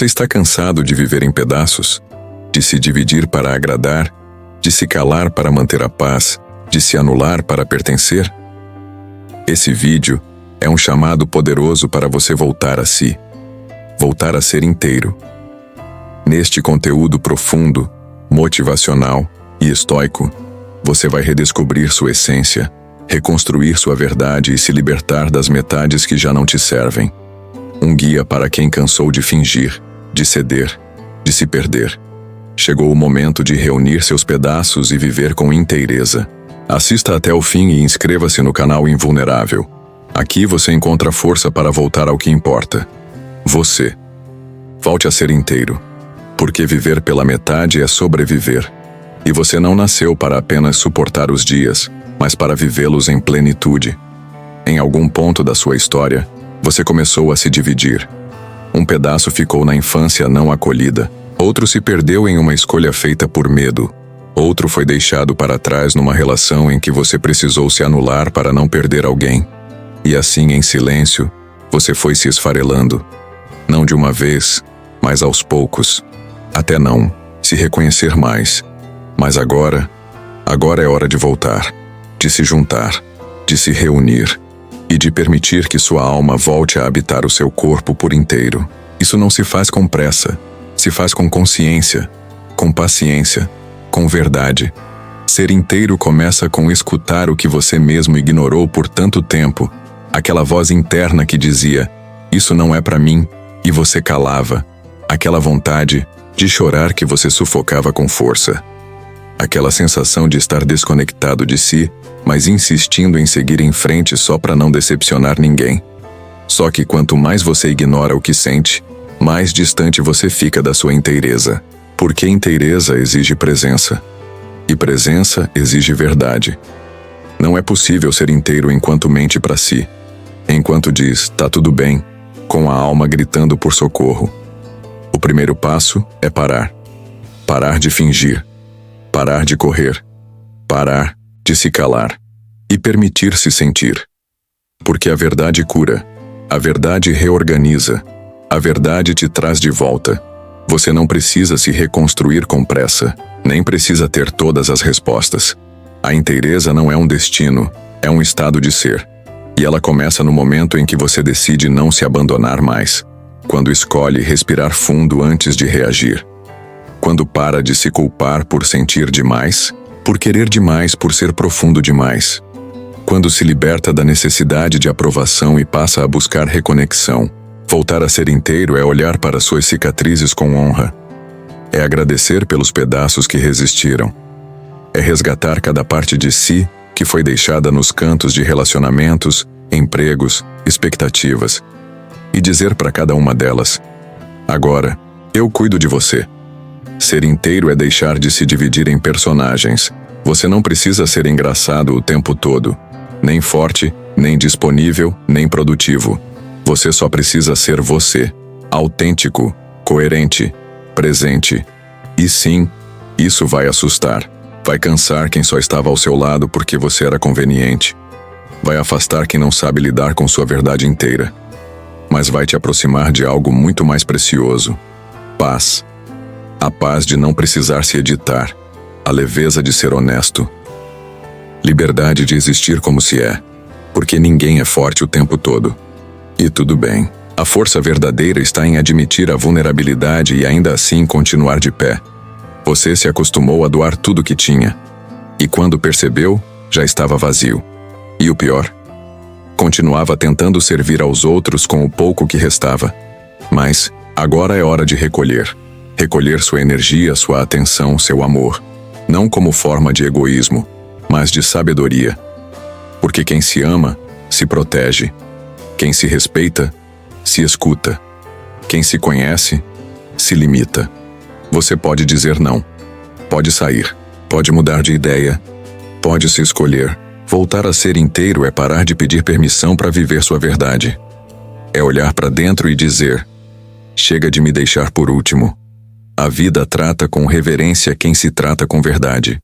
Você está cansado de viver em pedaços? De se dividir para agradar? De se calar para manter a paz? De se anular para pertencer? Esse vídeo é um chamado poderoso para você voltar a si, voltar a ser inteiro. Neste conteúdo profundo, motivacional e estoico, você vai redescobrir sua essência, reconstruir sua verdade e se libertar das metades que já não te servem. Um guia para quem cansou de fingir, de ceder, de se perder. Chegou o momento de reunir seus pedaços e viver com inteireza. Assista até o fim e inscreva-se no canal Invulnerável. Aqui você encontra força para voltar ao que importa. Você. Volte a ser inteiro. Porque viver pela metade é sobreviver. E você não nasceu para apenas suportar os dias, mas para vivê-los em plenitude. Em algum ponto da sua história, você começou a se dividir. Um pedaço ficou na infância não acolhida, outro se perdeu em uma escolha feita por medo, outro foi deixado para trás numa relação em que você precisou se anular para não perder alguém. E assim, em silêncio, você foi se esfarelando. Não de uma vez, mas aos poucos. Até não se reconhecer mais. Mas agora é hora de voltar, de se juntar, de se reunir e de permitir que sua alma volte a habitar o seu corpo por inteiro. Isso não se faz com pressa, se faz com consciência, com paciência, com verdade. Ser inteiro começa com escutar o que você mesmo ignorou por tanto tempo, aquela voz interna que dizia, isso não é para mim, e você calava, aquela vontade de chorar que você sufocava com força. Aquela sensação de estar desconectado de si, mas insistindo em seguir em frente só para não decepcionar ninguém. Só que quanto mais você ignora o que sente, mais distante você fica da sua inteireza. Porque inteireza exige presença. E presença exige verdade. Não é possível ser inteiro enquanto mente para si. Enquanto diz, tá tudo bem, com a alma gritando por socorro. O primeiro passo é parar. Parar de fingir. Parar de correr, parar de se calar e permitir-se sentir. Porque a verdade cura, a verdade reorganiza, a verdade te traz de volta. Você não precisa se reconstruir com pressa, nem precisa ter todas as respostas. A inteireza não é um destino, é um estado de ser. E ela começa no momento em que você decide não se abandonar mais, quando escolhe respirar fundo antes de reagir. Quando para de se culpar por sentir demais, por querer demais, por ser profundo demais. Quando se liberta da necessidade de aprovação e passa a buscar reconexão. Voltar a ser inteiro é olhar para suas cicatrizes com honra. É agradecer pelos pedaços que resistiram. É resgatar cada parte de si que foi deixada nos cantos de relacionamentos, empregos, expectativas. E dizer para cada uma delas, agora, eu cuido de você. Ser inteiro é deixar de se dividir em personagens. Você não precisa ser engraçado o tempo todo, nem forte, nem disponível, nem produtivo. Você só precisa ser você, autêntico, coerente, presente. E sim, isso vai assustar. Vai cansar quem só estava ao seu lado porque você era conveniente. Vai afastar quem não sabe lidar com sua verdade inteira. Mas vai te aproximar de algo muito mais precioso: paz. A paz de não precisar se editar, a leveza de ser honesto. Liberdade de existir como se é, porque ninguém é forte o tempo todo. E tudo bem. A força verdadeira está em admitir a vulnerabilidade e ainda assim continuar de pé. Você se acostumou a doar tudo que tinha. E quando percebeu, já estava vazio. E o pior? Continuava tentando servir aos outros com o pouco que restava. Mas, agora é hora de recolher. Recolher sua energia, sua atenção, seu amor, não como forma de egoísmo, mas de sabedoria. Porque quem se ama, se protege. Quem se respeita, se escuta. Quem se conhece, se limita. Você pode dizer não. Pode sair. Pode mudar de ideia. Pode se escolher. Voltar a ser inteiro é parar de pedir permissão para viver sua verdade. É olhar para dentro e dizer, chega de me deixar por último. A vida trata com reverência quem se trata com verdade.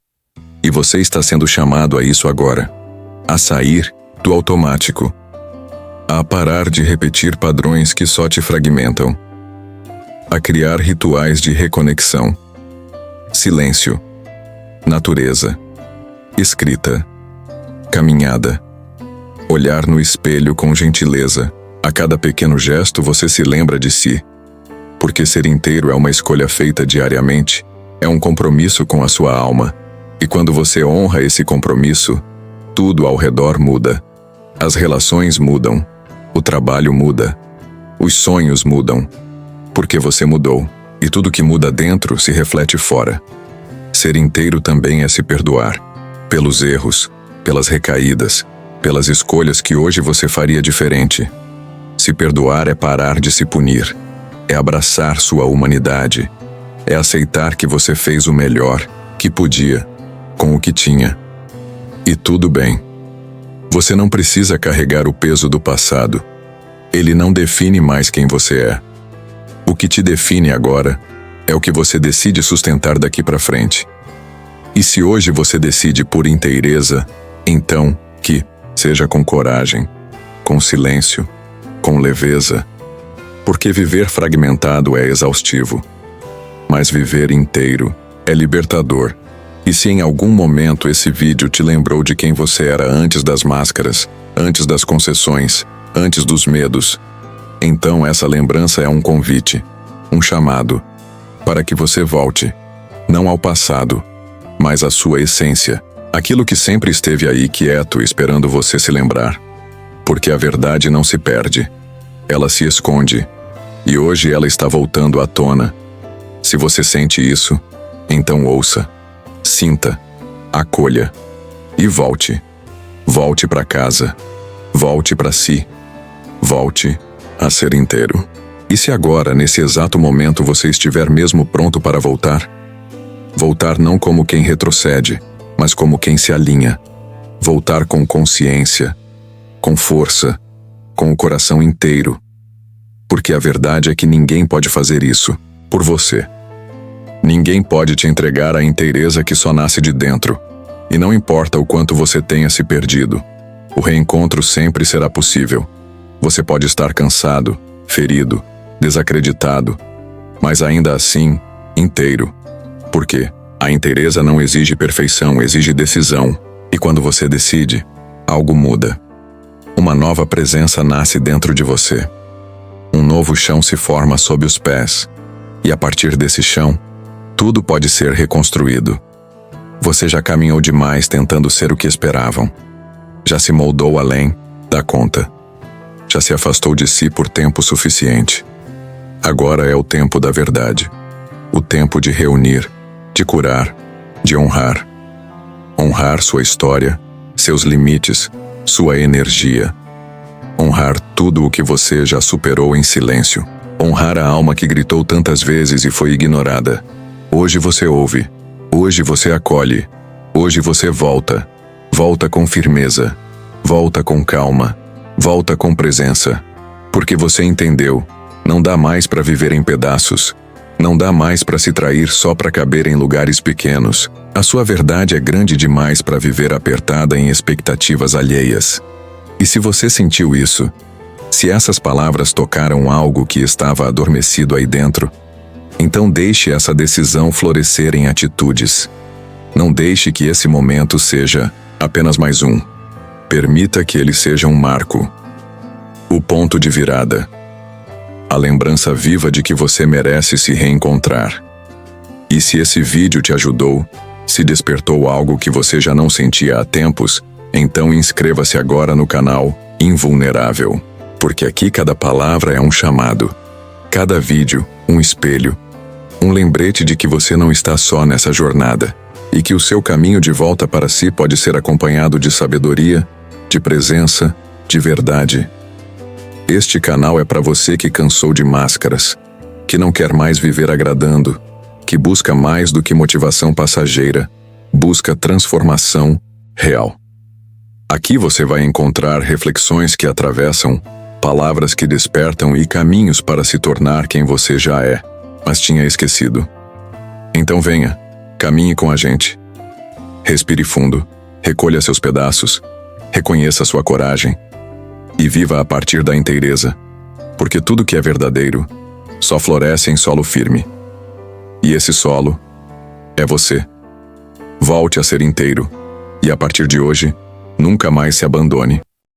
E você está sendo chamado a isso agora. A sair do automático. A parar de repetir padrões que só te fragmentam. a criar rituais de reconexão. Silêncio, natureza, escrita, caminhada, olhar no espelho com gentileza. A cada pequeno gesto você se lembra de si, porque ser inteiro é uma escolha feita diariamente, é um compromisso com a sua alma, e quando você honra esse compromisso, tudo ao redor muda. As relações mudam, o trabalho muda, os sonhos mudam, porque você mudou, e tudo que muda dentro se reflete fora. Ser inteiro também é se perdoar, pelos erros, pelas recaídas, pelas escolhas que hoje você faria diferente. Se perdoar é parar de se punir, é abraçar sua humanidade, é aceitar que você fez o melhor que podia, com o que tinha. E tudo bem. Você não precisa carregar o peso do passado. Ele não define mais quem você é. O que te define agora é o que você decide sustentar daqui para frente. E se hoje você decide por inteireza, então que seja com coragem, com silêncio, com leveza, porque viver fragmentado é exaustivo, mas viver inteiro é libertador. E se em algum momento esse vídeo te lembrou de quem você era antes das máscaras, antes das concessões, antes dos medos, então essa lembrança é um convite, um chamado, para que você volte, não ao passado, mas à sua essência, aquilo que sempre esteve aí quieto esperando você se lembrar. Porque a verdade não se perde, ela se esconde, e hoje ela está voltando à tona. Se você sente isso, então ouça, sinta, acolha e volte. Volte para casa, volte para si, volte a ser inteiro. E se agora, nesse exato momento, você estiver mesmo pronto para voltar? Voltar não como quem retrocede, mas como quem se alinha. Voltar com consciência, com força, com o coração inteiro. Porque a verdade é que ninguém pode fazer isso por você. Ninguém pode te entregar a inteireza que só nasce de dentro. E não importa o quanto você tenha se perdido, o reencontro sempre será possível. Você pode estar cansado, ferido, desacreditado, mas ainda assim, inteiro. Porque a inteireza não exige perfeição, exige decisão. E quando você decide, algo muda. Uma nova presença nasce dentro de você. Um novo chão se forma sob os pés. E a partir desse chão, tudo pode ser reconstruído. Você já caminhou demais tentando ser o que esperavam. Já se moldou além da conta. Já se afastou de si por tempo suficiente. Agora é o tempo da verdade. O tempo de reunir, de curar, de honrar. Honrar sua história, seus limites, sua energia. Honrar tudo o que você já superou em silêncio. Honrar a alma que gritou tantas vezes e foi ignorada. Hoje você ouve. Hoje você acolhe. Hoje você volta. Volta com firmeza. Volta com calma. Volta com presença. Porque você entendeu. Não dá mais para viver em pedaços. Não dá mais para se trair só para caber em lugares pequenos. A sua verdade é grande demais para viver apertada em expectativas alheias. E se você sentiu isso, se essas palavras tocaram algo que estava adormecido aí dentro, então deixe essa decisão florescer em atitudes. Não deixe que esse momento seja apenas mais um. Permita que ele seja um marco. O ponto de virada. A lembrança viva de que você merece se reencontrar. E se esse vídeo te ajudou, se despertou algo que você já não sentia há tempos, então inscreva-se agora no canal Invulnerável. Porque aqui cada palavra é um chamado. Cada vídeo, um espelho. Um lembrete de que você não está só nessa jornada. E que o seu caminho de volta para si pode ser acompanhado de sabedoria, de presença, de verdade. Este canal é para você que cansou de máscaras, que não quer mais viver agradando, que busca mais do que motivação passageira, busca transformação real. Aqui você vai encontrar reflexões que atravessam, palavras que despertam e caminhos para se tornar quem você já é, mas tinha esquecido. Então venha, caminhe com a gente. Respire fundo, recolha seus pedaços, reconheça sua coragem e viva a partir da inteireza, porque tudo que é verdadeiro só floresce em solo firme. E esse solo é você. Volte a ser inteiro e, a partir de hoje, nunca mais se abandone.